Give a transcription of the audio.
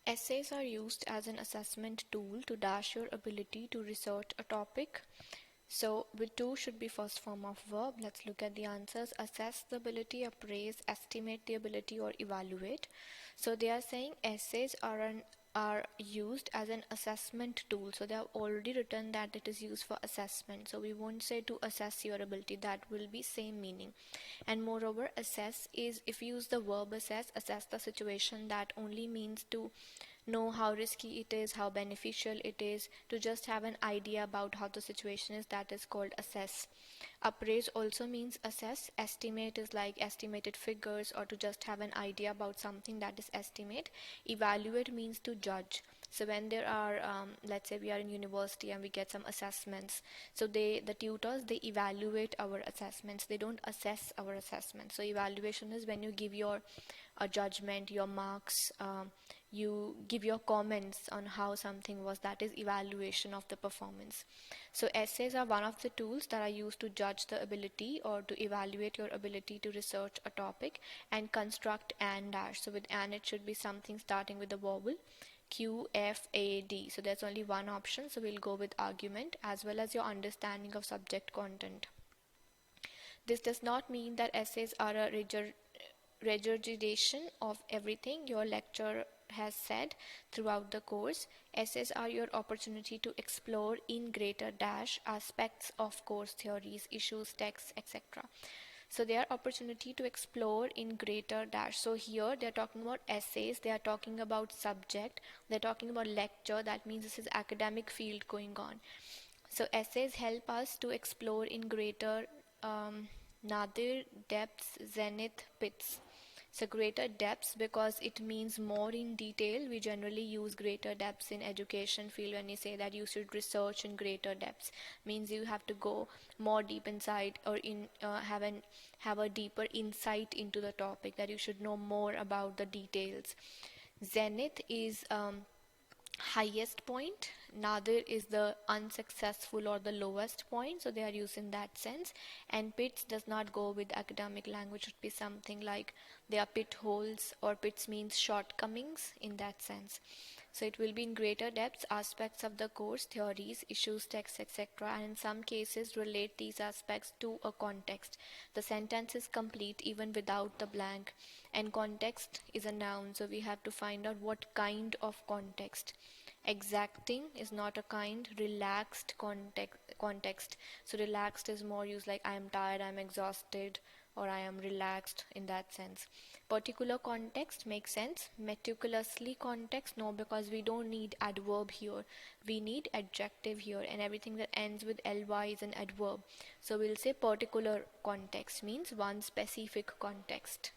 Essays are used as an assessment tool to dash your ability to research a topic. So with to should be first form of verb. Let's look at the answers. Assess the ability, appraise, estimate the ability, or evaluate. So they are saying essays are used as an assessment tool. So they have already written that it is used for assessment. So we won't say to assess your ability. That will be same meaning. And moreover, assess is, if you use the verb assess the situation, that only means to know how risky it is, how beneficial it is, to just have an idea about how the situation is. That is called assess. Appraise also means assess. Estimate is like estimated figures, or to just have an idea about something, that is estimate. Evaluate means to judge. So when there are let's say we are in university and we get some assessments, so the tutors, they evaluate our assessments, they don't assess our assessments. So evaluation is when you give your judgment, your marks, you give your comments on how something was. That is evaluation of the performance. So essays are one of the tools that are used to judge the ability or to evaluate your ability to research a topic and construct and dash. So with and, it should be something starting with the vowel Q, F, A, D. So there's only one option, so we'll go with argument as well as your understanding of subject content. This does not mean that essays are a regurgitation of everything your lecturer has said throughout the course. Essays are your opportunity to explore in greater dash aspects of course theories, issues, texts, etc. So they are opportunity to explore in greater dash. So here they are talking about essays, they are talking about subject, they're talking about lecture. That means this is academic field going on. So essays help us to explore in greater nadir, depths, zenith, pits. So greater depths because it means more in detail. We generally use greater depths in education field when you say that you should research in greater depths. Means you have to go more deep inside, or in have a deeper insight into the topic, that you should know more about the details. Zenith is highest point. Nadir is the unsuccessful or the lowest point, so they are used in that sense. And pits does not go with academic language, should be something like they are pit holes, or pits means shortcomings in that sense. So it will be in greater depths aspects of the course theories, issues, texts, etc., and in some cases relate these aspects to a context. The sentence is complete even without the blank, and context is a noun, so we have to find out what kind of context. Exacting is not a kind. Relaxed context. So relaxed is more used like I am tired, I am exhausted, or I am relaxed in that sense. Particular context makes sense. Meticulously context, no, because we don't need adverb here. We need adjective here, and everything that ends with ly is an adverb. So we'll say particular context means one specific context.